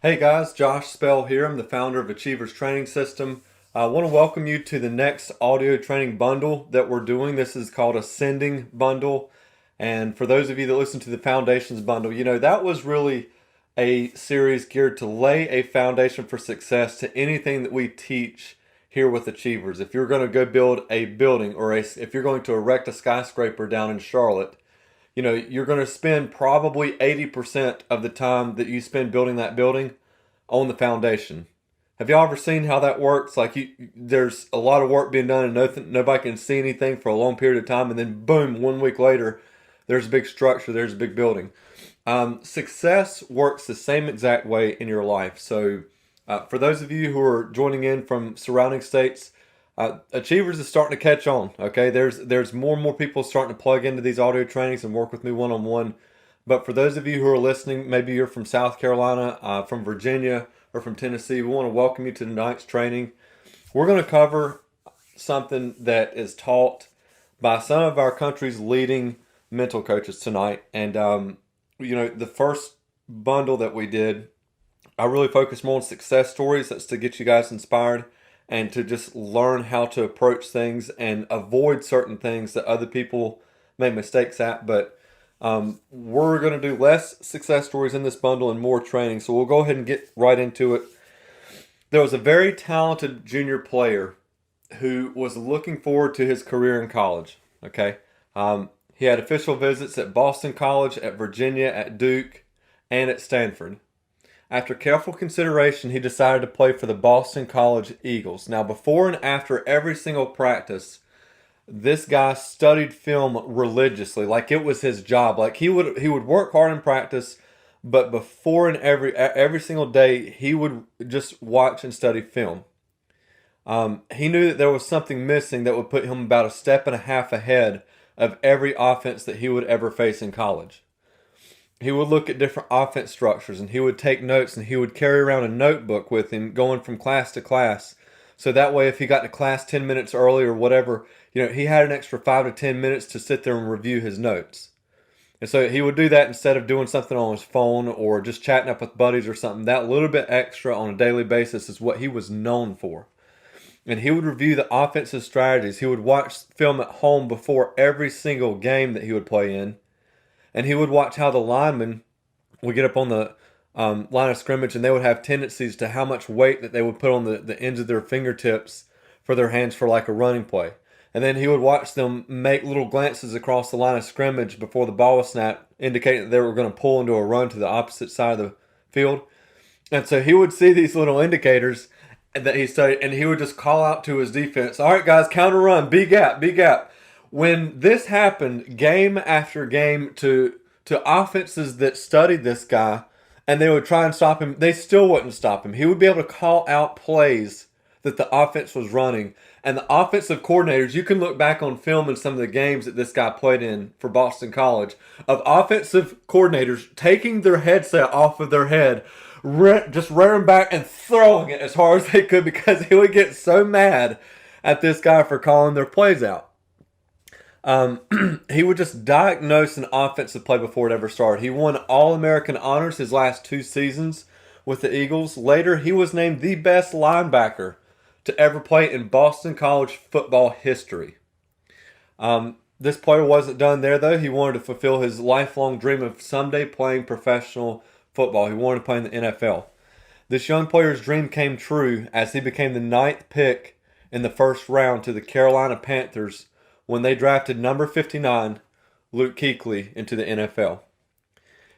Hey guys, Josh Spell here. I'm the founder of Achievers Training System. I want to welcome you to the next audio training bundle that we're doing. This is called Ascending Bundle. And for those of you that listen to the Foundations Bundle, that was really a series geared to lay a foundation for success to anything that we teach here with Achievers. If you're going to go build a building if you're going to erect a skyscraper down in Charlotte, you're going to spend probably 80% of the time that you spend building that building on the foundation. Have y'all ever seen how that works? There's a lot of work being done and nobody can see anything for a long period of time, and then boom, 1 week later, there's a big structure, there's a big building. Success works the same exact way in your life. So, for those of you who are joining in from surrounding states, Achievers is starting to catch on. Okay, there's more and more people starting to plug into these audio trainings and work with me one on one. But for those of you who are listening, maybe you're from South Carolina, from Virginia, or from Tennessee, we want to welcome you to tonight's training. We're going to cover something that is taught by some of our country's leading mental coaches tonight. And the first bundle that we did, I really focused more on success stories. That's to get you guys inspired and to just learn how to approach things and avoid certain things that other people make mistakes at. But we're going to do less success stories in this bundle and more training. So we'll go ahead and get right into it. There was a very talented junior player who was looking forward to his career in college. Okay. He had official visits at Boston College, at Virginia, at Duke, and at Stanford. After careful consideration, he decided to play for the Boston College Eagles. Now, before and after every single practice, this guy studied film religiously, like it was his job. Like he would work hard in practice, but before and every single day, he would just watch and study film. He knew that there was something missing that would put him about a step and a half ahead of every offense that he would ever face in college. He would look at different offense structures and he would take notes and he would carry around a notebook with him going from class to class. So that way, if he got to class 10 minutes early or whatever, he had an extra 5 to 10 minutes to sit there and review his notes. And so he would do that instead of doing something on his phone or just chatting up with buddies or something. That little bit extra on a daily basis is what he was known for. And he would review the offensive strategies. He would watch film at home before every single game that he would play in. And he would watch how the linemen would get up on the line of scrimmage and they would have tendencies to how much weight that they would put on the ends of their fingertips for their hands for like a running play. And then he would watch them make little glances across the line of scrimmage before the ball was snapped, indicating that they were going to pull into a run to the opposite side of the field. And so he would see these little indicators that he studied, and he would just call out to his defense, "All right, guys, counter run, B gap, B gap." When this happened game after game to offenses that studied this guy and they would try and stop him, they still wouldn't stop him. He would be able to call out plays that the offense was running. And the offensive coordinators, you can look back on film in some of the games that this guy played in for Boston College, of offensive coordinators taking their headset off of their head, just rearing back and throwing it as hard as they could because he would get so mad at this guy for calling their plays out. He would just diagnose an offensive play before it ever started. He won All-American honors his last 2 seasons with the Eagles. Later, he was named the best linebacker to ever play in Boston College football history. This player wasn't done there, though. He wanted to fulfill his lifelong dream of someday playing professional football. He wanted to play in the NFL. This young player's dream came true as he became the ninth pick in the first round to the Carolina Panthers when they drafted number 59, Luke Kuechly, into the NFL.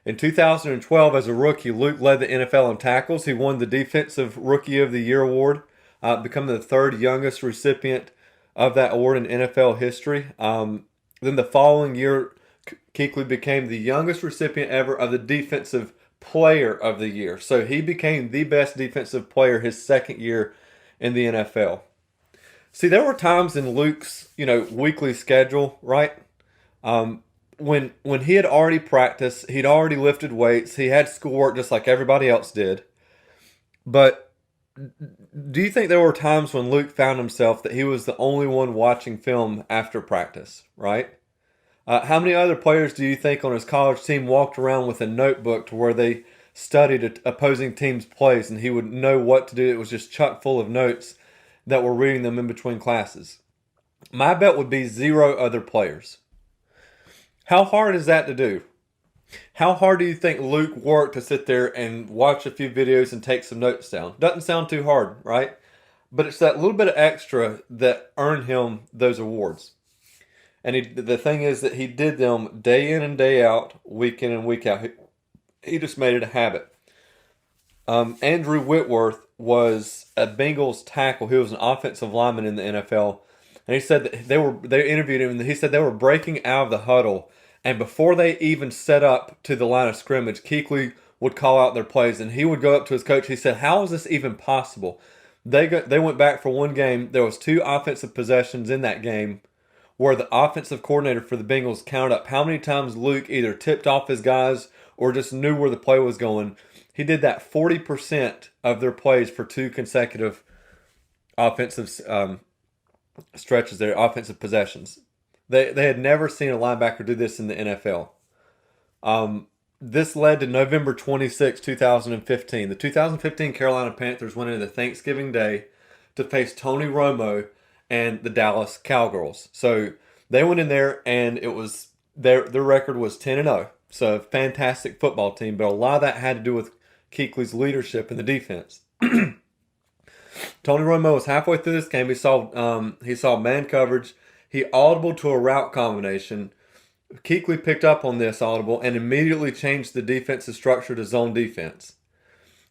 In 2012, as a rookie, Luke led the NFL in tackles. He won the Defensive Rookie of the Year award, becoming the third youngest recipient of that award in NFL history. Then the following year, Kuechly became the youngest recipient ever of the Defensive Player of the Year. So he became the best defensive player his second year in the NFL. See, there were times in Luke's, weekly schedule, right? When he had already practiced, he'd already lifted weights, he had schoolwork just like everybody else did. But do you think there were times when Luke found himself that he was the only one watching film after practice, right? How many other players do you think on his college team walked around with a notebook to where they studied opposing teams' plays, and he would know what to do. It was just chock full of notes that were reading them in between classes. My bet would be 0 other players. How hard is that to do? How hard do you think Luke worked to sit there and watch a few videos and take some notes down? Doesn't sound too hard, right? But it's that little bit of extra that earned him those awards. And the thing is that he did them day in and day out, week in and week out. He just made it a habit. Andrew Whitworth was a Bengals tackle. He was an offensive lineman in the NFL. And he said that they interviewed him, and he said they were breaking out of the huddle. And before they even set up to the line of scrimmage, Kuechly would call out their plays, and he would go up to his coach. He said, "How is this even possible?" They went back for one game. There was 2 offensive possessions in that game where the offensive coordinator for the Bengals counted up how many times Luke either tipped off his guys or just knew where the play was going. He did that 40% of their plays for 2 consecutive offensive stretches there, offensive possessions. They had never seen a linebacker do this in the NFL. This led to November 26, 2015. The 2015 Carolina Panthers went into Thanksgiving Day to face Tony Romo and the Dallas Cowgirls. So they went in there, and it was their record was 10-0. So fantastic football team, but a lot of that had to do with Kuechly's leadership in the defense. Tony Romo was halfway through this game. He saw man coverage. He audibled to a route combination. Kuechly picked up on this audible and immediately changed the defensive structure to zone defense.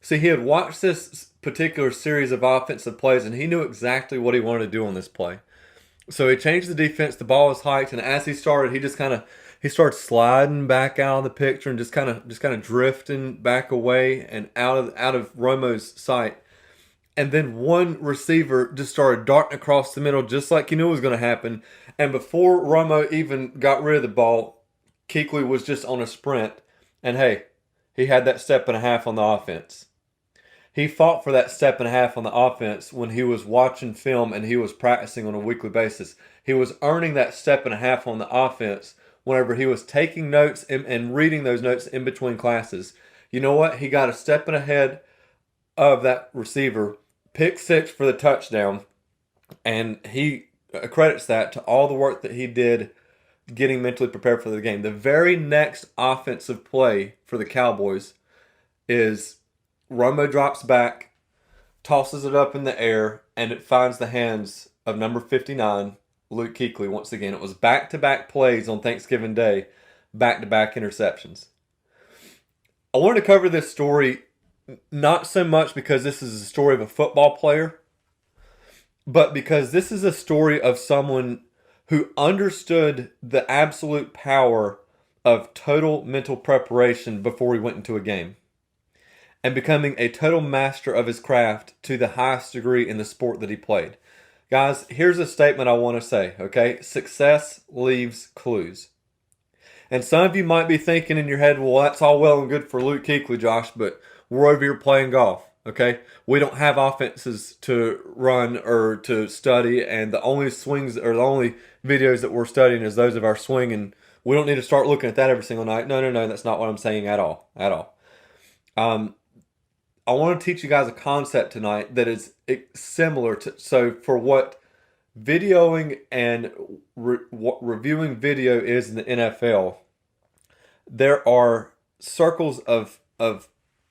See, he had watched this particular series of offensive plays, and he knew exactly what he wanted to do on this play. So he changed the defense. The ball was hiked, and as he started, he started sliding back out of the picture and just kind of drifting back away and out of Romo's sight. And then one receiver just started darting across the middle, just like you knew was going to happen. And before Romo even got rid of the ball, Kuechly was just on a sprint. And hey, he had that step and a half on the offense. He fought for that step and a half on the offense when he was watching film and he was practicing on a weekly basis. He was earning that step and a half on the offense whenever he was taking notes and reading those notes in between classes. You know what? He got a step and ahead of that receiver, pick 6 for the touchdown, and he credits that to all the work that he did getting mentally prepared for the game. The very next offensive play for the Cowboys is Romo drops back, tosses it up in the air, and it finds the hands of number 59, Luke Kuechly. Once again, it was back-to-back plays on Thanksgiving Day, back-to-back interceptions. I wanted to cover this story not so much because this is a story of a football player, but because this is a story of someone who understood the absolute power of total mental preparation before he went into a game and becoming a total master of his craft to the highest degree in the sport that he played. Guys, here's a statement I want to say, okay? Success leaves clues. And some of you might be thinking in your head, well, that's all well and good for Luke Kuechly, Josh, but we're over here playing golf, okay? We don't have offenses to run or to study, and the only swings or the only videos that we're studying is those of our swing, and we don't need to start looking at that every single night. No, that's not what I'm saying at all, I want to teach you guys a concept tonight that is similar to, so for what videoing and reviewing video is in the NFL, there are circles of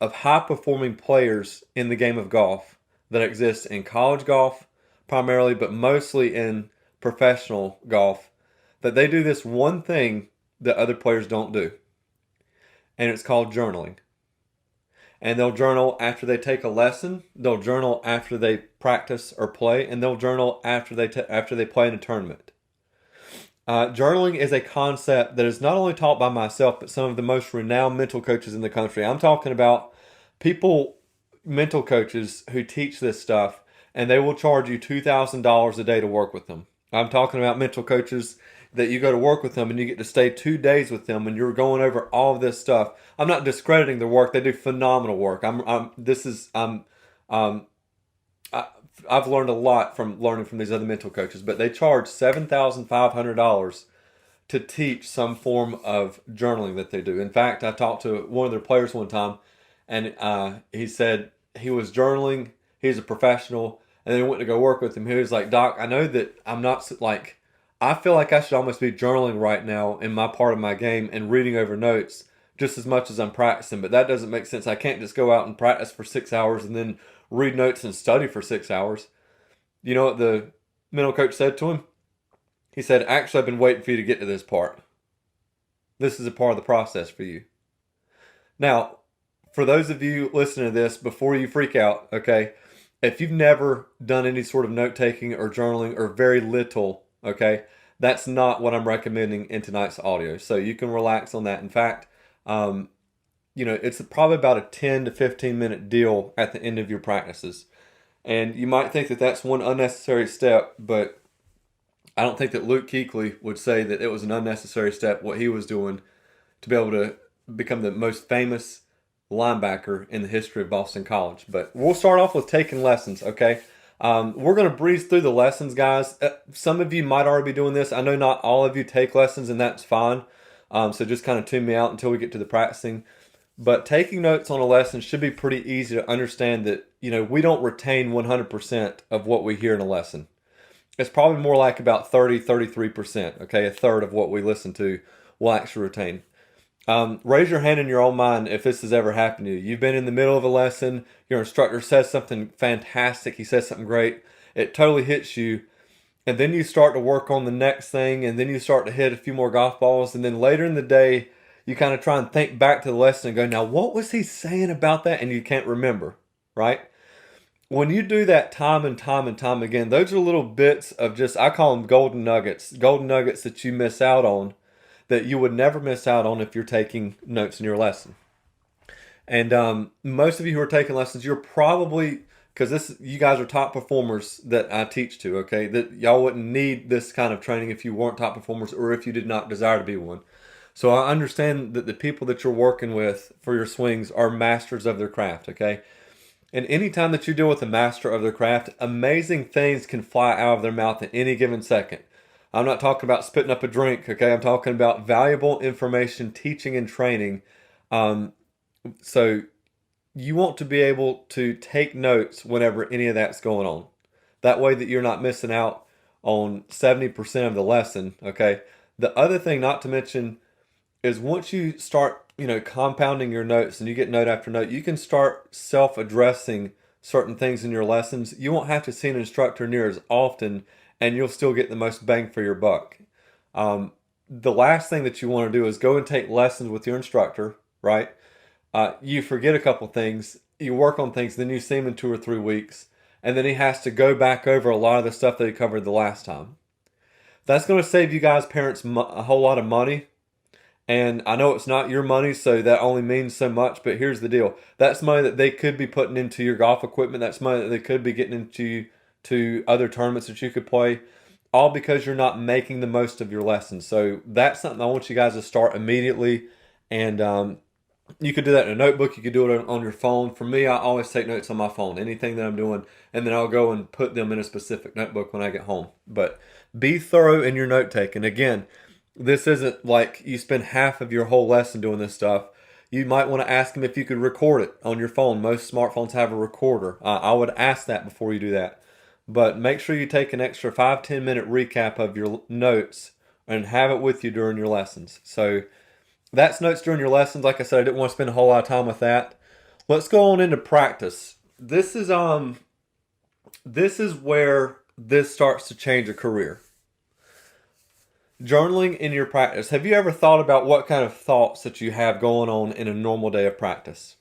high-performing players in the game of golf that exist in college golf primarily, but mostly in professional golf, that they do this one thing that other players don't do, and it's called journaling. And they'll journal after they take a lesson, they'll journal after they practice or play, and they'll journal after they play in a tournament. Journaling is a concept that is not only taught by myself, but some of the most renowned mental coaches in the country. I'm talking about mental coaches who teach this stuff, and they will charge you $2,000 a day to work with them. I'm talking about mental coaches that you go to work with them and you get to stay 2 days with them and you're going over all of this stuff. I'm not discrediting their work. They do phenomenal work. I've learned a lot from learning from these other mental coaches, but they charge $7,500 to teach some form of journaling that they do. In fact, I talked to one of their players one time, and he said he was journaling. He's a professional, and then he went to go work with him. He was like, "Doc, I know that I'm not like, I feel like I should almost be journaling right now in my part of my game and reading over notes just as much as I'm practicing, but that doesn't make sense. I can't just go out and practice for 6 hours and then read notes and study for 6 hours." You know what the mental coach said to him? He said, "Actually, I've been waiting for you to get to this part. This is a part of the process for you." Now, for those of you listening to this, before you freak out, okay, if you've never done any sort of note taking or journaling or very little, okay, that's not what I'm recommending in tonight's audio. So you can relax on that. In fact, um, it's probably about a 10 to 15 minute deal at the end of your practices. And you might think that that's one unnecessary step, but I don't think that Luke Kuechly would say that it was an unnecessary step, what he was doing to be able to become the most famous linebacker in the history of Boston College. But we'll start off with taking lessons, okay? We're going to breeze through the lessons, guys. Some of you might already be doing this. I know not all of you take lessons, and that's fine. So just kind of tune me out until we get to the practicing. But taking notes on a lesson should be pretty easy to understand that, we don't retain 100% of what we hear in a lesson. It's probably more like about 30, 33%, okay? A third of what we listen to will actually retain. Raise your hand in your own mind if this has ever happened to you. You've been in the middle of a lesson, your instructor says something fantastic, he says something great, it totally hits you, and then you start to work on the next thing, and then you start to hit a few more golf balls, and then later in the day, you kind of try and think back to the lesson and go, now what was he saying about that? And you can't remember, right? When you do that time and time and time again, those are little bits of just, I call them golden nuggets that you miss out on that you would never miss out on if you're taking notes in your lesson. And most of you who are taking lessons, you're probably, because you guys are top performers that I teach to, okay? That y'all wouldn't need this kind of training if you weren't top performers or if you did not desire to be one. So I understand that the people that you're working with for your swings are masters of their craft, okay? And anytime that you deal with a master of their craft, amazing things can fly out of their mouth at any given second. I'm not talking about spitting up a drink, okay? I'm talking about valuable information, teaching and training. So you want to be able to take notes whenever any of that's going on. That way that you're not missing out on 70% of the lesson, okay? The other thing not to mention is once you start, compounding your notes and you get note after note, you can start self-addressing certain things in your lessons. You won't have to see an instructor near as often, and you'll still get the most bang for your buck. The last thing that you want to do is go and take lessons with your instructor, right? You forget a couple things, you work on things, then you see him in 2 or 3 weeks, and then he has to go back over a lot of the stuff that he covered the last time. That's going to save you guys, parents, a whole lot of money. And I know it's not your money, so that only means so much, but here's the deal. That's money that they could be putting into your golf equipment. That's money that they could be getting into to other tournaments that you could play, all because you're not making the most of your lessons. So that's something I want you guys to start immediately. And you could do that in a notebook. You could do it on your phone. For me, I always take notes on my phone, anything that I'm doing, and then I'll go and put them in a specific notebook when I get home. But be thorough in your note taking. Again, this isn't like you spend half of your whole lesson doing this stuff. You might want to ask them if you could record it on your phone. Most smartphones have a recorder. I would ask that before you do that. But make sure you take an extra 5-10 minute recap of your notes and have it with you during your lessons. So that's notes during your lessons. Like I said, I didn't want to spend a whole lot of time with that. Let's go on into practice. This is where this starts to change a career. Journaling in your practice. Have you ever thought about what kind of thoughts that you have going on in a normal day of practice?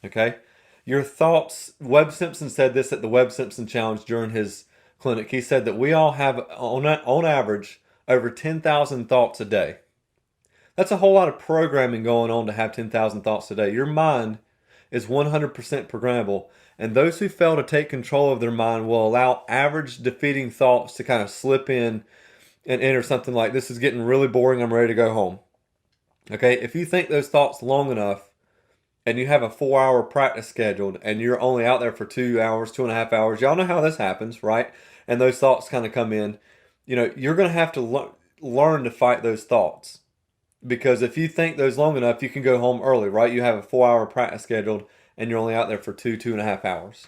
Okay? Your thoughts, Webb Simpson said this at the Webb Simpson Challenge during his clinic. He said that we all have, on average, over 10,000 thoughts a day. That's a whole lot of programming going on to have 10,000 thoughts a day. Your mind is 100% programmable, and those who fail to take control of their mind will allow average defeating thoughts to kind of slip in and enter something like, this is getting really boring, I'm ready to go home. Okay, if you think those thoughts long enough and you have a 4-hour practice scheduled and you're only out there for 2 hours, 2.5 hours, y'all know how this happens, right? And those thoughts kind of come in. You're going to have to learn to fight those thoughts because if you think those long enough, you can go home early, right? You have a 4-hour practice scheduled and you're only out there for 2.5 hours.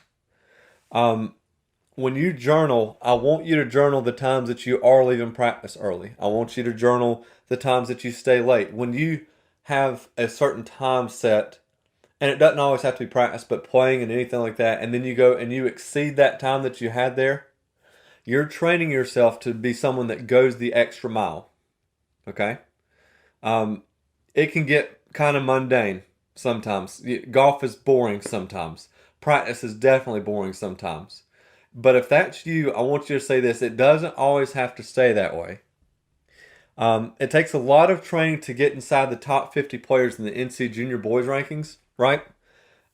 When you journal, I want you to journal the times that you are leaving practice early. I want you to journal the times that you stay late. When you have a certain time set, and it doesn't always have to be practice, but playing and anything like that, and then you go and you exceed that time that you had there, you're training yourself to be someone that goes the extra mile. Okay? It can get kind of mundane sometimes. Golf is boring sometimes. Practice is definitely boring sometimes. But if that's you, I want you to say this: it doesn't always have to stay that way. It takes a lot of training to get inside the top 50 players in the NC Junior Boys rankings, right?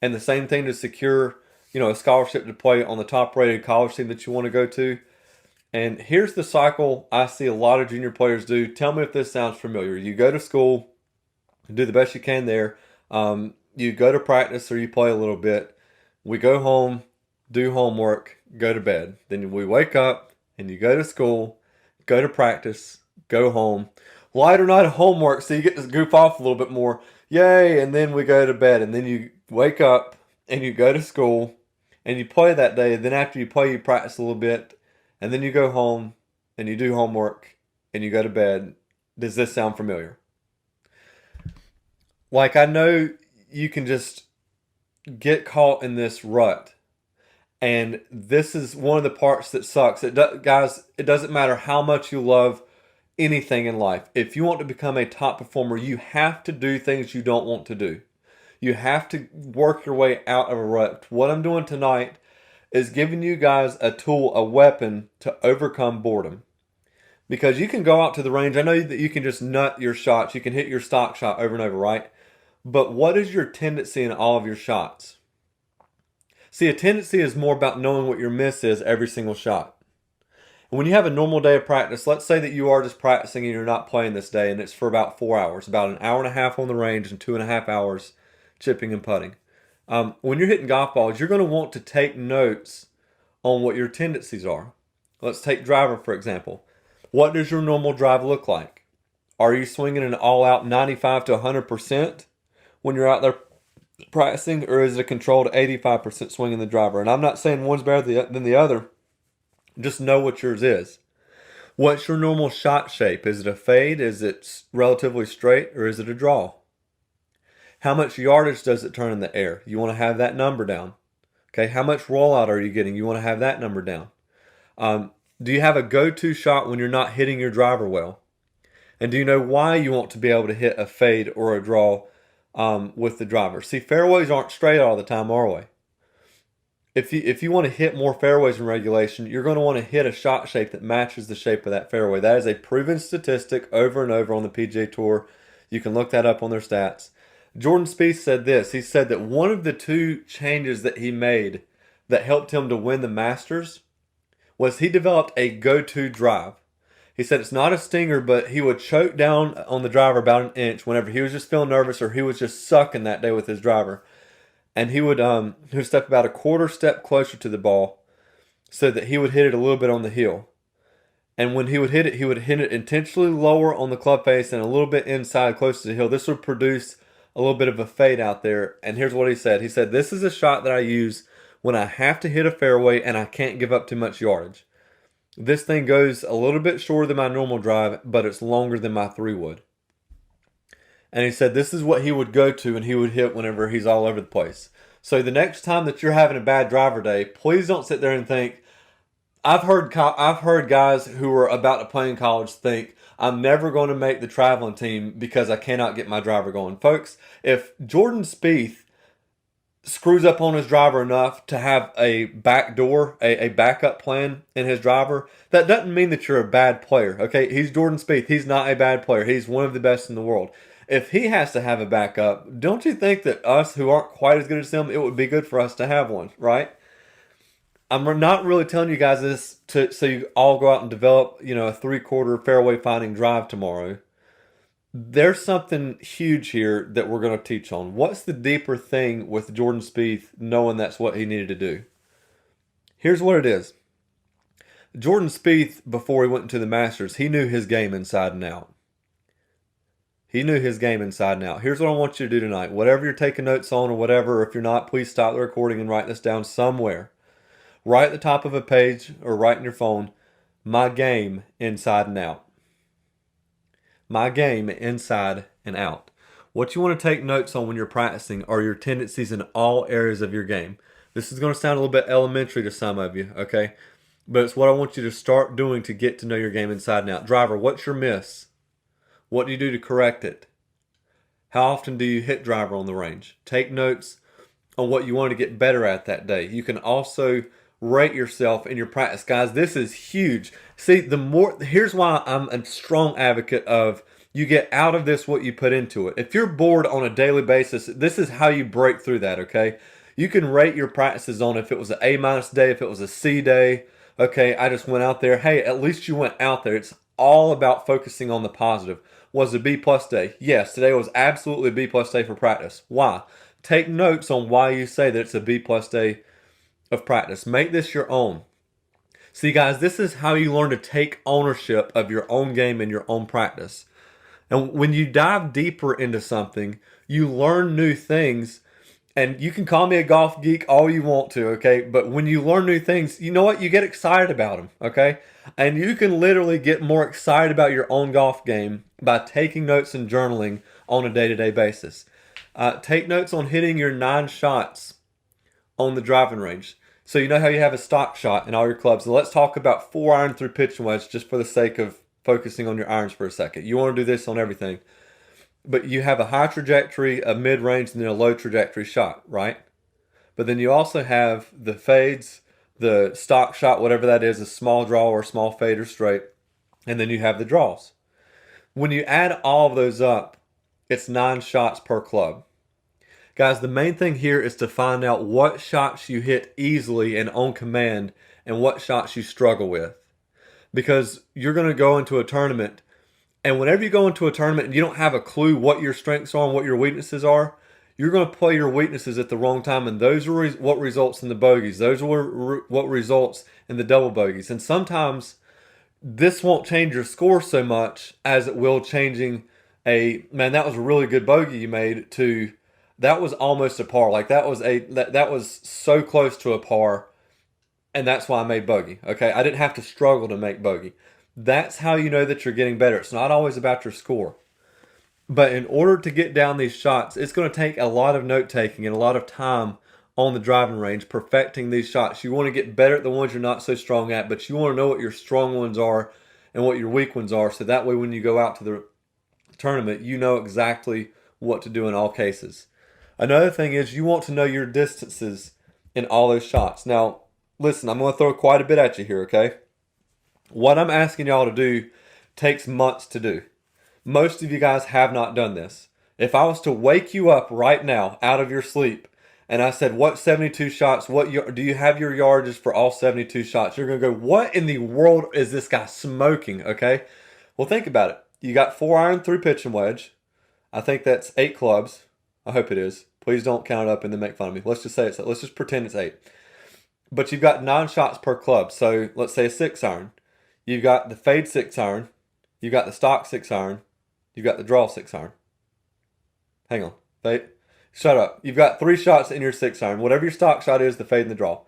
And the same thing to secure, a scholarship to play on the top-rated college team that you want to go to. And here's the cycle I see a lot of junior players do. Tell me if this sounds familiar. You go to school, do the best you can there. You go to practice or you play a little bit. We go home, do homework, go to bed. Then we wake up and you go to school, go to practice, go home. Lighter night of homework, so you get to goof off a little bit more. Yay! And then we go to bed, and then you wake up and you go to school and you play that day. Then after you play, you practice a little bit, and then you go home and you do homework and you go to bed. Does this sound familiar? Like, I know you can just get caught in this rut. And this is one of the parts that sucks. Guys, it doesn't matter how much you love anything in life. If you want to become a top performer, you have to do things you don't want to do. You have to work your way out of a rut. What I'm doing tonight is giving you guys a tool, a weapon to overcome boredom. Because you can go out to the range. I know that you can just nut your shots. You can hit your stock shot over and over, right? But what is your tendency in all of your shots? See, a tendency is more about knowing what your miss is every single shot. And when you have a normal day of practice, let's say that you are just practicing and you're not playing this day, and it's for about 4 hours, about an hour and a half on the range and 2.5 hours chipping and putting. When you're hitting golf balls, you're going to want to take notes on what your tendencies are. Let's take driver, for example. What does your normal drive look like? Are you swinging an all-out 95 to 100% when you're out there practicing, or is it a controlled 85% swing in the driver? And I'm not saying one's better than the other. Just know what yours is. What's your normal shot shape? Is it a fade? Is it relatively straight? Or is it a draw? How much yardage does it turn in the air? You want to have that number down. Okay, how much rollout are you getting? You want to have that number down. Do you have a go-to shot when you're not hitting your driver well? And do you know why you want to be able to hit a fade or a draw with the driver? See, fairways aren't straight all the time, are we? If you want to hit more fairways in regulation, you're going to want to hit a shot shape that matches the shape of that fairway. That is a proven statistic over and over on the PGA Tour. You can look that up on their stats. Jordan Spieth said this. He said that one of the two changes that he made that helped him to win the Masters was he developed a go-to drive. He said it's not a stinger, but he would choke down on the driver about an inch whenever he was just feeling nervous or he was just sucking that day with his driver. And he would step about a quarter step closer to the ball so that he would hit it a little bit on the heel. And when he would hit it intentionally lower on the club face and a little bit inside close to the hill. This would produce a little bit of a fade out there. And here's what he said. He said, this is a shot that I use when I have to hit a fairway and I can't give up too much yardage. This thing goes a little bit shorter than my normal drive, but it's longer than my 3 wood. And he said this is what he would go to and he would hit whenever he's all over the place. So the next time that you're having a bad driver day, please don't sit there and think, I've heard guys who are about to play in college think, I'm never going to make the traveling team because I cannot get my driver going. Folks, if Jordan Spieth screws up on his driver enough to have a backdoor, a backup plan in his driver, that doesn't mean that you're a bad player, okay? He's Jordan Spieth. He's not a bad player. He's one of the best in the world. If he has to have a backup, don't you think that us who aren't quite as good as him, it would be good for us to have one, right? I'm not really telling you guys this so you all go out and develop, a 3/4 fairway finding drive tomorrow. There's something huge here that we're going to teach on. What's the deeper thing with Jordan Spieth knowing that's what he needed to do? Here's what it is. Jordan Spieth, before he went into the Masters, he knew his game inside and out. He knew his game inside and out. Here's what I want you to do tonight. Whatever you're taking notes on or whatever, or if you're not, please stop the recording and write this down somewhere. Right at the top of a page or write in your phone, my game inside and out. My game inside and out. What you want to take notes on when you're practicing are your tendencies in all areas of your game. This is going to sound a little bit elementary to some of you, okay? But it's what I want you to start doing to get to know your game inside and out. Driver, what's your miss? What do you do to correct it? How often do you hit driver on the range? Take notes on what you want to get better at that day. You can also rate yourself in your practice. Guys, this is huge. See, here's why I'm a strong advocate of you get out of this what you put into it. If you're bored on a daily basis, this is how you break through that, okay? You can rate your practices on if it was an A- day, if it was a C day. Okay, I just went out there. Hey, at least you went out there. It's all about focusing on the positive. Was it a B+ day? Yes, today was absolutely a B+ day for practice. Why? Take notes on why you say that it's a B+ day of practice. Make this your own. See, guys, this is how you learn to take ownership of your own game and your own practice. And when you dive deeper into something, you learn new things. And you can call me a golf geek all you want to, okay? But when you learn new things, you know what? You get excited about them, okay? And you can literally get more excited about your own golf game by taking notes and journaling on a day-to-day basis. Take notes on hitting your 9 shots on the driving range. So you know how you have a stock shot in all your clubs. So let's talk about 4-iron through pitch and wedge just for the sake of focusing on your irons for a second. You want to do this on everything. But you have a high trajectory, a mid-range, and then a low trajectory shot, right? But then you also have the fades, the stock shot, whatever that is, a small draw or small fade or straight, and then you have the draws. When you add all of those up, it's 9 shots per club. Guys, the main thing here is to find out what shots you hit easily and on command and what shots you struggle with. Because you're going to go into a tournament, and whenever you go into a tournament and you don't have a clue what your strengths are and what your weaknesses are, you're going to play your weaknesses at the wrong time, and those are what results in the bogeys. Those are what results in the double bogeys. And sometimes this won't change your score so much as it will changing man, that was a really good bogey you made, to that was almost a par. Like that was so close to a par, and that's why I made bogey. Okay, I didn't have to struggle to make bogey. That's how you know that you're getting better. It's not always about your score. But in order to get down these shots, it's going to take a lot of note taking and a lot of time on the driving range perfecting these shots. You want to get better at the ones you're not so strong at, but you want to know what your strong ones are and what your weak ones are, so that way when you go out to the tournament, you know exactly what to do in all cases. Another thing is you want to know your distances in all those shots. Now, listen, I'm going to throw quite a bit at you here, okay? What I'm asking y'all to do takes months to do. Most of you guys have not done this. If I was to wake you up right now out of your sleep and I said, what 72 shots, do you have your yardages for all 72 shots? You're going to go, what in the world is this guy smoking, okay? Well, think about it. You got 4-iron through pitch and wedge. I think that's 8 clubs. I hope it is. Please don't count it up and then make fun of me. Let's just say it's, let's just pretend it's 8. But you've got 9 shots per club. So let's say a 6-iron. You've got the fade 6-iron. You've got the stock 6-iron. You've got the draw 6-iron. Hang on. Fade. Shut up. You've got 3 shots in your 6-iron. Whatever your stock shot is, the fade and the draw.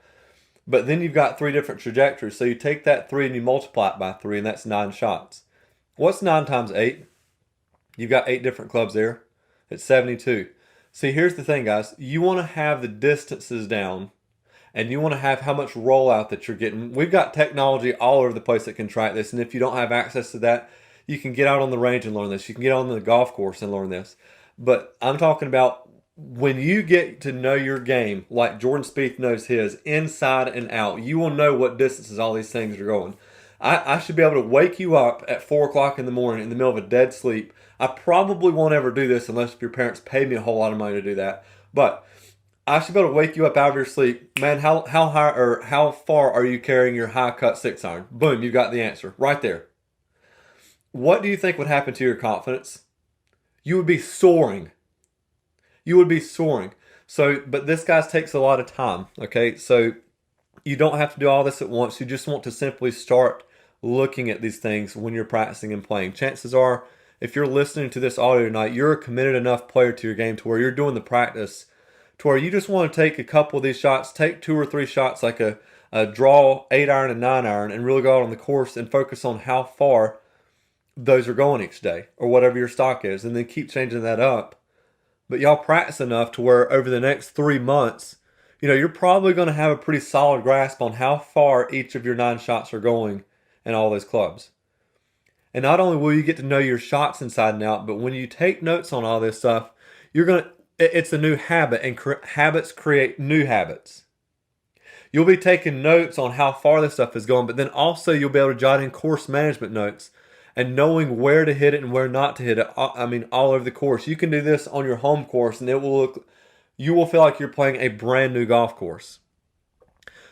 But then you've got 3 different trajectories. So you take that 3 and you multiply it by 3, and that's 9 shots. What's 9 times 8? You've got 8 different clubs there. It's 72. See, here's the thing, guys. You want to have the distances down, and you want to have how much rollout that you're getting. We've got technology all over the place that can track this, and if you don't have access to that, you can get out on the range and learn this. You can get on the golf course and learn this. But I'm talking about when you get to know your game, like Jordan Spieth knows his, inside and out, you will know what distances all these things are going. I should be able to wake you up at 4 o'clock in the morning in the middle of a dead sleep. I probably won't ever do this unless your parents pay me a whole lot of money to do that. But I should be able to wake you up out of your sleep. Man, how high or how far are you carrying your high cut 6-iron? Boom, you got the answer right there. What do you think would happen to your confidence? You would be soaring. You would be soaring. So, but this, guys, takes a lot of time, okay? So you don't have to do all this at once. You just want to simply start looking at these things when you're practicing and playing. Chances are if you're listening to this audio tonight, you're a committed enough player to your game to where you're doing the practice to where you just want to take a couple of these shots, take 2 or 3 shots like a draw 8-iron and 9-iron, and really go out on the course and focus on how far those are going each day or whatever your stock is, and then keep changing that up. But y'all practice enough to where over the next 3 months, you're probably going to have a pretty solid grasp on how far each of your 9 shots are going in all those clubs. And not only will you get to know your shots inside and out, but when you take notes on all this stuff, it's a new habit, and habits create new habits. You'll be taking notes on how far this stuff is going, but then also you'll be able to jot in course management notes and knowing where to hit it and where not to hit it. All over the course. You can do this on your home course, and you will feel like you're playing a brand new golf course.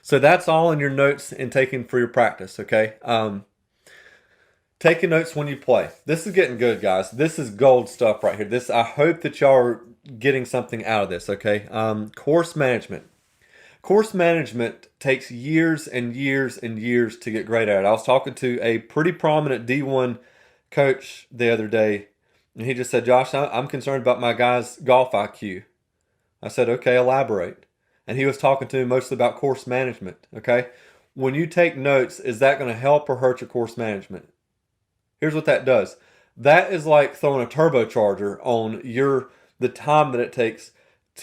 So that's all in your notes and taking for your practice, okay? Taking notes when you play. This is getting good, guys. This is gold stuff right here. I hope that y'all are getting something out of this, okay? Course management. Course management takes years and years and years to get great at it. I was talking to a pretty prominent D1 coach the other day, and he just said, Josh, I'm concerned about my guys' golf IQ. I said, okay, elaborate. And he was talking to me mostly about course management, okay? When you take notes, is that going to help or hurt your course management? Here's what that does. That is like throwing a turbocharger on the time that it takes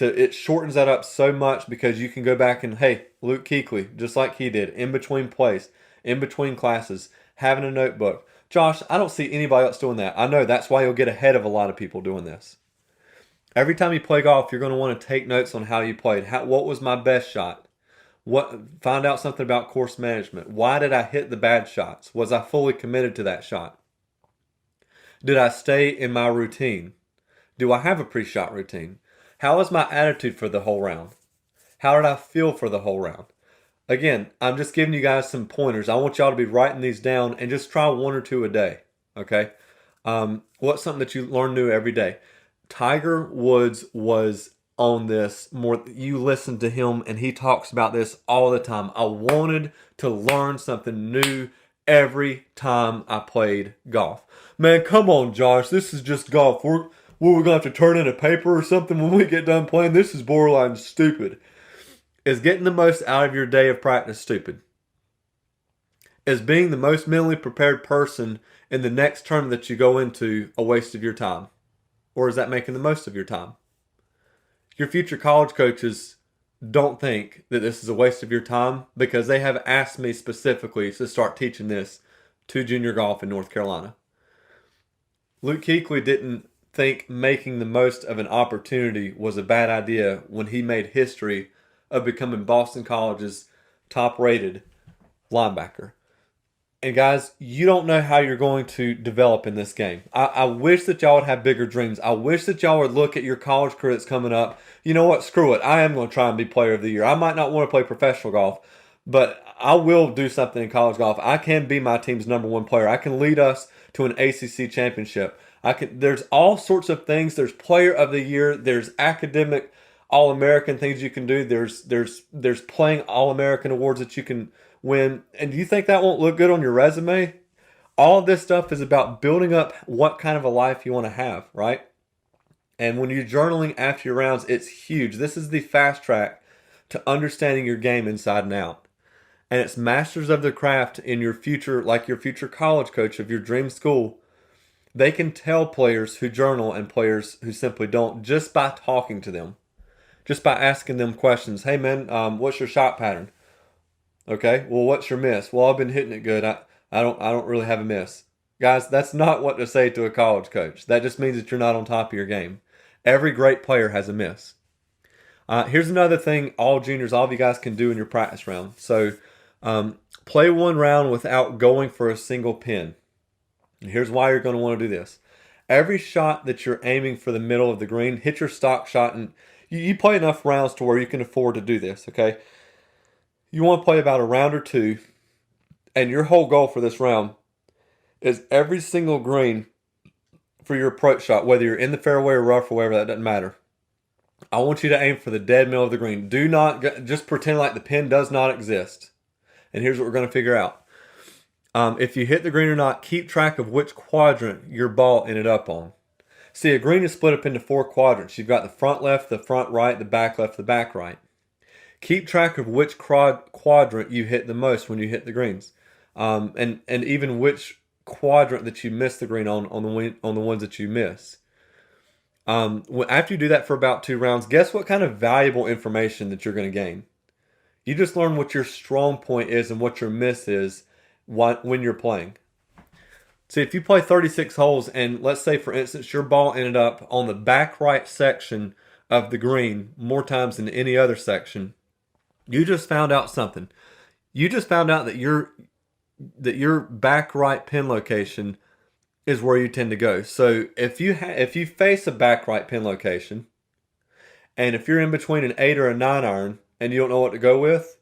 it shortens that up so much because you can go back and, hey, Luke Kuechly, just like he did, in between plays, in between classes, having a notebook. Josh, I don't see anybody else doing that. I know that's why you'll get ahead of a lot of people doing this. Every time you play golf, you're going to want to take notes on how you played. What was my best shot? Find out something about course management. Why did I hit the bad shots? Was I fully committed to that shot? Did I stay in my routine? Do I have a pre-shot routine? How was my attitude for the whole round? How did I feel for the whole round? Again, I'm just giving you guys some pointers. I want y'all to be writing these down and just try 1 or 2 a day, okay? What's something that you learn new every day? Tiger Woods was on this more. You listen to him and he talks about this all the time. I wanted to learn something new every time I played golf. Man, come on, Josh. This is just golf. We're going to have to turn in a paper or something when we get done playing? This is borderline stupid. Is getting the most out of your day of practice stupid? Is being the most mentally prepared person in the next term that you go into a waste of your time? Or is that making the most of your time? Your future college coaches don't think that this is a waste of your time because they have asked me specifically to start teaching this to junior golf in North Carolina. Luke Kuechly didn't think making the most of an opportunity was a bad idea when he made history of becoming Boston College's top-rated linebacker. And guys, you don't know how you're going to develop in this game. I wish that y'all would have bigger dreams. I wish that y'all would look at your college career that's coming up. You know what? Screw it. I am going to try and be player of the year. I might not want to play professional golf, but I will do something in college golf. I can be my team's #1 player. I can lead us to an ACC championship. There's all sorts of things. There's player of the year. There's academic All-American things you can do. There's playing All-American awards that you can win. And do you think that won't look good on your resume? All of this stuff is about building up what kind of a life you want to have, right? And when you're journaling after your rounds, it's huge. This is the fast track to understanding your game inside and out. And it's masters of the craft in your future, like your future college coach of your dream school. They can tell players who journal and players who simply don't just by talking to them, just by asking them questions. Hey man, what's your shot pattern? Okay, well, what's your miss? Well, I've been hitting it good. I don't really have a miss. Guys, that's not what to say to a college coach. That just means that you're not on top of your game. Every great player has a miss. Here's another thing all juniors, all of you guys can do in your practice round. So play one round without going for a single pin. And here's why you're going to want to do this. Every shot that you're aiming for the middle of the green, hit your stock shot. And you play enough rounds to where you can afford to do this, okay? You want to play about a round or 2. And your whole goal for this round is every single green for your approach shot, whether you're in the fairway or rough or whatever, that doesn't matter. I want you to aim for the dead middle of the green. Do not just pretend like the pin does not exist. And here's what we're going to figure out. If you hit the green or not, keep track of which quadrant your ball ended up on. See, a green is split up into 4 quadrants. You've got the front left, the front right, the back left, the back right. Keep track of which quadrant you hit the most when you hit the greens, and even which quadrant that you miss the green on the ones that you miss. After you do that for about 2 rounds, guess what kind of valuable information that you're going to gain? You just learn what your strong point is and what your miss is when you're playing. See, if you play 36 holes and let's say, for instance, your ball ended up on the back right section of the green more times than any other section, you just found out something. You just found out that your back right pin location is where you tend to go. So if you face a back right pin location, and if you're in between an 8 or a 9 iron and you don't know what to go with,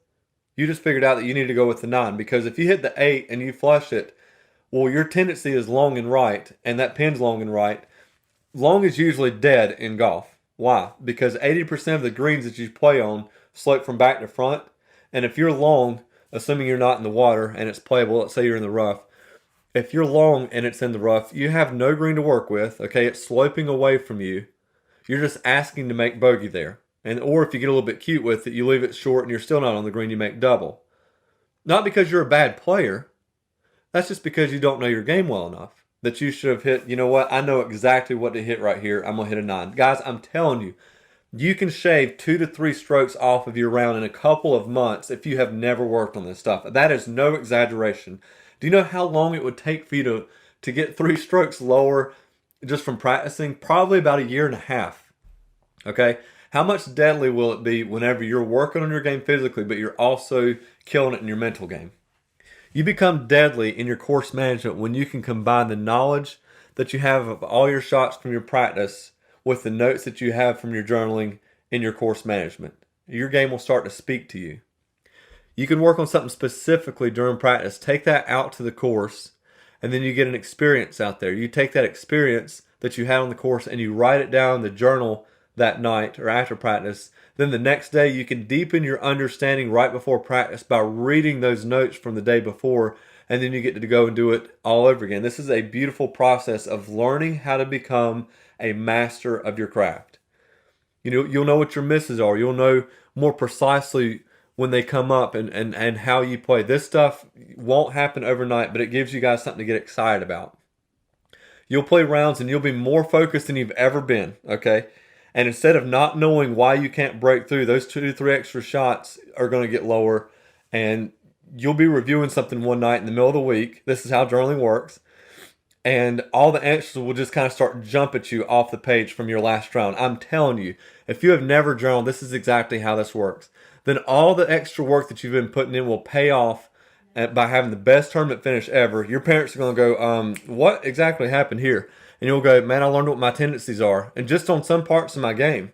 you just figured out that you need to go with the 9, because if you hit the 8 and you flush it, well, your tendency is long and right, and that pin's long and right. Long is usually dead in golf. Why? Because 80% of the greens that you play on slope from back to front, and if you're long, assuming you're not in the water and it's playable, let's say you're in the rough, if you're long and it's in the rough, you have no green to work with, okay? It's sloping away from you. You're just asking to make bogey there. Or if you get a little bit cute with it, you leave it short and you're still not on the green, you make double. Not because you're a bad player. That's just because you don't know your game well enough. That you should have hit, you know what, I know exactly what to hit right here. I'm going to hit a 9. Guys, I'm telling you, you can shave 2 to 3 strokes off of your round in a couple of months if you have never worked on this stuff. That is no exaggeration. Do you know how long it would take for you to get 3 strokes lower just from practicing? Probably about 1.5 years. Okay? How much deadly will it be whenever you're working on your game physically, but you're also killing it in your mental game? You become deadly in your course management when you can combine the knowledge that you have of all your shots from your practice with the notes that you have from your journaling in your course management. Your game will start to speak to you. You can work on something specifically during practice, take that out to the course, and then you get an experience out there. You take that experience that you had on the course and you write it down in the journal that night or after practice. Then the next day you can deepen your understanding right before practice by reading those notes from the day before, and then you get to go and do it all over again. This is a beautiful process of learning how to become a master of your craft. You'll know what your misses are. You'll know more precisely when they come up and how you play. This stuff won't happen overnight, but it gives you guys something to get excited about. You'll play rounds and you'll be more focused than you've ever been, okay? And instead of not knowing why you can't break through, those 2 to 3 extra shots are going to get lower, and you'll be reviewing something one night in the middle of the week. This is how journaling works. And all the answers will just kind of start to jump at you off the page from your last round. I'm telling you, if you have never journaled, this is exactly how this works. Then all the extra work that you've been putting in will pay off by having the best tournament finish ever. Your parents are going to go, what exactly happened here? And you'll go, man, I learned what my tendencies are. And just on some parts of my game.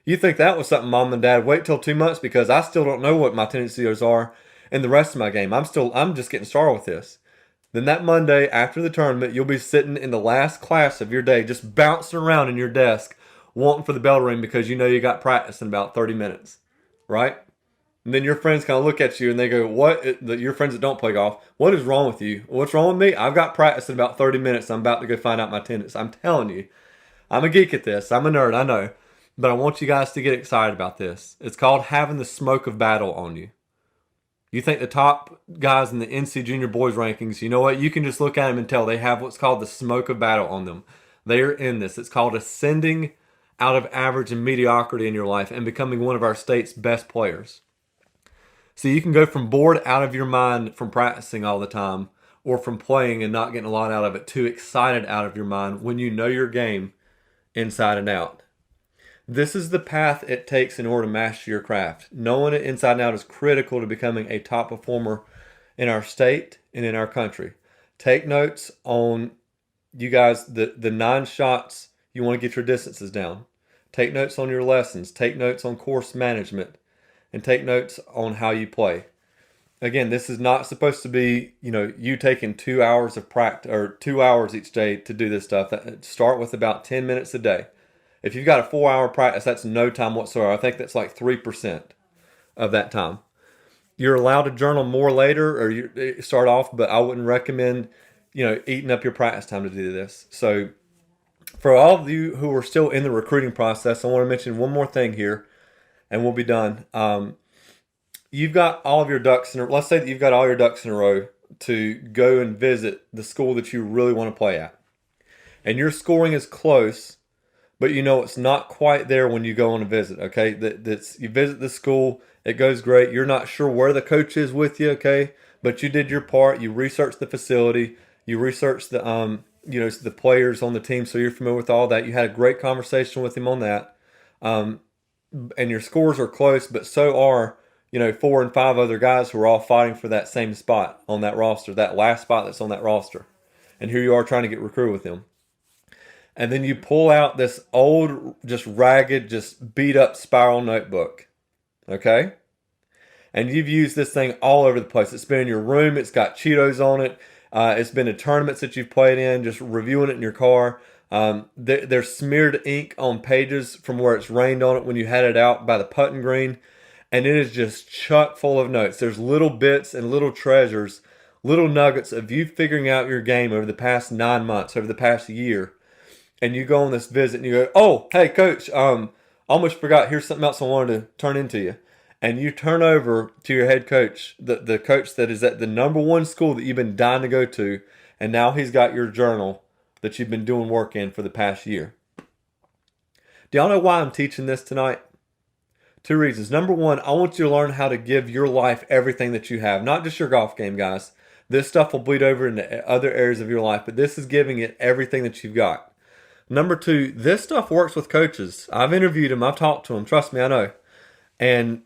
You think that was something, Mom and Dad? Wait till 2 months, because I still don't know what my tendencies are in the rest of my game. I'm just getting started with this. Then that Monday after the tournament, you'll be sitting in the last class of your day, just bouncing around in your desk, wanting for the bell to ring because you know you got practice in about 30 minutes, right? And then your friends kind of look at you and they go, your friends that don't play golf, what is wrong with you? What's wrong with me? I've got practice in about 30 minutes. I'm about to go find out my tendencies. I'm telling you, I'm a geek at this. I'm a nerd, I know. But I want you guys to get excited about this. It's called having the smoke of battle on you. You think the top guys in the NC Junior Boys rankings, you know what? You can just look at them and tell they have what's called the smoke of battle on them. They are in this. It's called ascending out of average and mediocrity in your life and becoming one of our state's best players. So you can go from bored out of your mind from practicing all the time, or from playing and not getting a lot out of it, to excited out of your mind when you know your game inside and out. This is the path it takes in order to master your craft. Knowing it inside and out is critical to becoming a top performer in our state and in our country. Take notes on, you guys, the 9 shots you want to get your distances down. Take notes on your lessons. Take notes on course management. And take notes on how you play. Again, this is not supposed to be, you taking 2 hours of practice or 2 hours each day to do this stuff. Start with about 10 minutes a day. If you've got a 4-hour practice, that's no time whatsoever. I think that's like 3% of that time. You're allowed to journal more later, or you start off, but I wouldn't recommend, eating up your practice time to do this. So for all of you who are still in the recruiting process, I want to mention one more thing here, and we'll be done. You've got all of your ducks in a, let's say that you've got all your ducks in a row to go and visit the school that you really want to play at. And your scoring is close, but it's not quite there when you go on a visit, okay? That's you visit the school, it goes great. You're not sure where the coach is with you, okay? But you did your part. You researched the facility. You researched the players on the team, so you're familiar with all that. You had a great conversation with him on that. And your scores are close, but so are 4 and 5 other guys who are all fighting for that same spot on that roster, that last spot that's on that roster. And here you are trying to get recruited with them. And then you pull out this old, just ragged, just beat up spiral notebook. Okay? And you've used this thing all over the place. It's been in your room. It's got Cheetos on it. It's been in tournaments that you've played in, just reviewing it in your car. There's smeared ink on pages from where it's rained on it when you had it out by the putting green. And it is just chock full of notes. There's little bits and little treasures, little nuggets of you figuring out your game over the past 9 months, over the past year. And you go on this visit and you go, oh, hey, coach, almost forgot. Here's something else I wanted to turn into you. And you turn over to your head coach, the coach that is at the number one school that you've been dying to go to. And now he's got your journal that you've been doing work in for the past year. Do y'all know why I'm teaching this tonight? 2 reasons. Number one, I want you to learn how to give your life everything that you have, not just your golf game, guys. This stuff will bleed over into other areas of your life, but this is giving it everything that you've got. Number two, this stuff works with coaches. I've interviewed them. I've talked to them. Trust me, I know. And,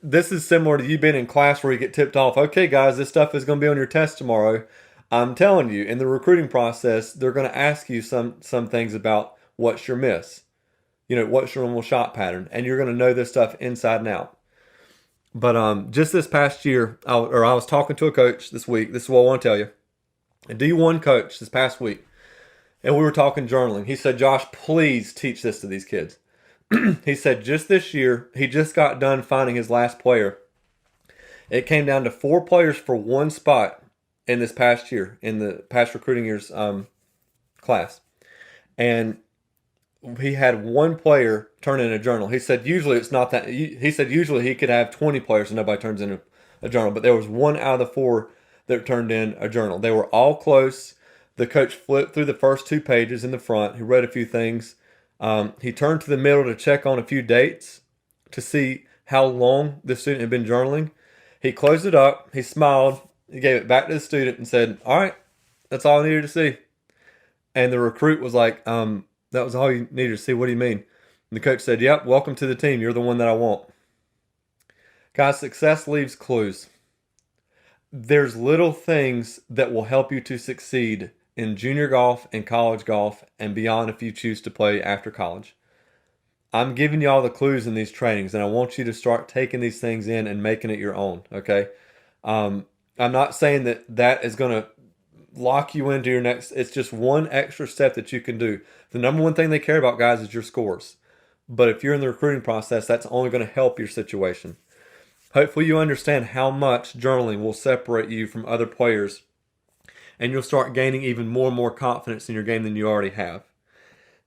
this is similar to you being in class where you get tipped off. Okay, guys, this stuff is going to be on your test tomorrow. I'm telling you, in the recruiting process, they're going to ask you some things about what's your miss. What's your normal shot pattern. And you're going to know this stuff inside and out. But just this past year, I was talking to a coach this week. This is what I want to tell you. A D1 coach this past week. And we were talking journaling. He said, Josh, please teach this to these kids. He said, just this year, he just got done finding his last player. It came down to 4 players for 1 spot in this past year, in the past recruiting year's class. And he had 1 player turn in a journal. He said, usually it's not that. He said, usually he could have 20 players and nobody turns in a journal. But there was 1 out of the 4 that turned in a journal. They were all close. The coach flipped through the first 2 pages in the front. He read a few things. He turned to the middle to check on a few dates to see how long the student had been journaling. He closed it up. He smiled. He gave it back to the student and said, all right, that's all I needed to see. And the recruit was like, that was all you needed to see. What do you mean? And the coach said, yep, welcome to the team. You're the one that I want. Guys, success leaves clues. There's little things that will help you to succeed in junior golf and college golf and beyond if you choose to play after college. I'm giving you all the clues in these trainings, and I want you to start taking these things in and making it your own, okay? I'm not saying that is going to lock you into your next. It's just one extra step that you can do. The number one thing they care about, guys, is your scores. But if you're in the recruiting process, that's only going to help your situation. Hopefully you understand how much journaling will separate you from other players, and you'll start gaining even more and more confidence in your game than you already have.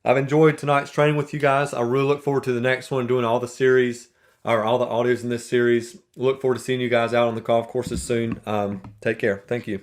I've enjoyed tonight's training with you guys. I really look forward to the next one, doing all the series, or all the audios in this series. Look forward to seeing you guys out on the golf courses soon. Take care. Thank you.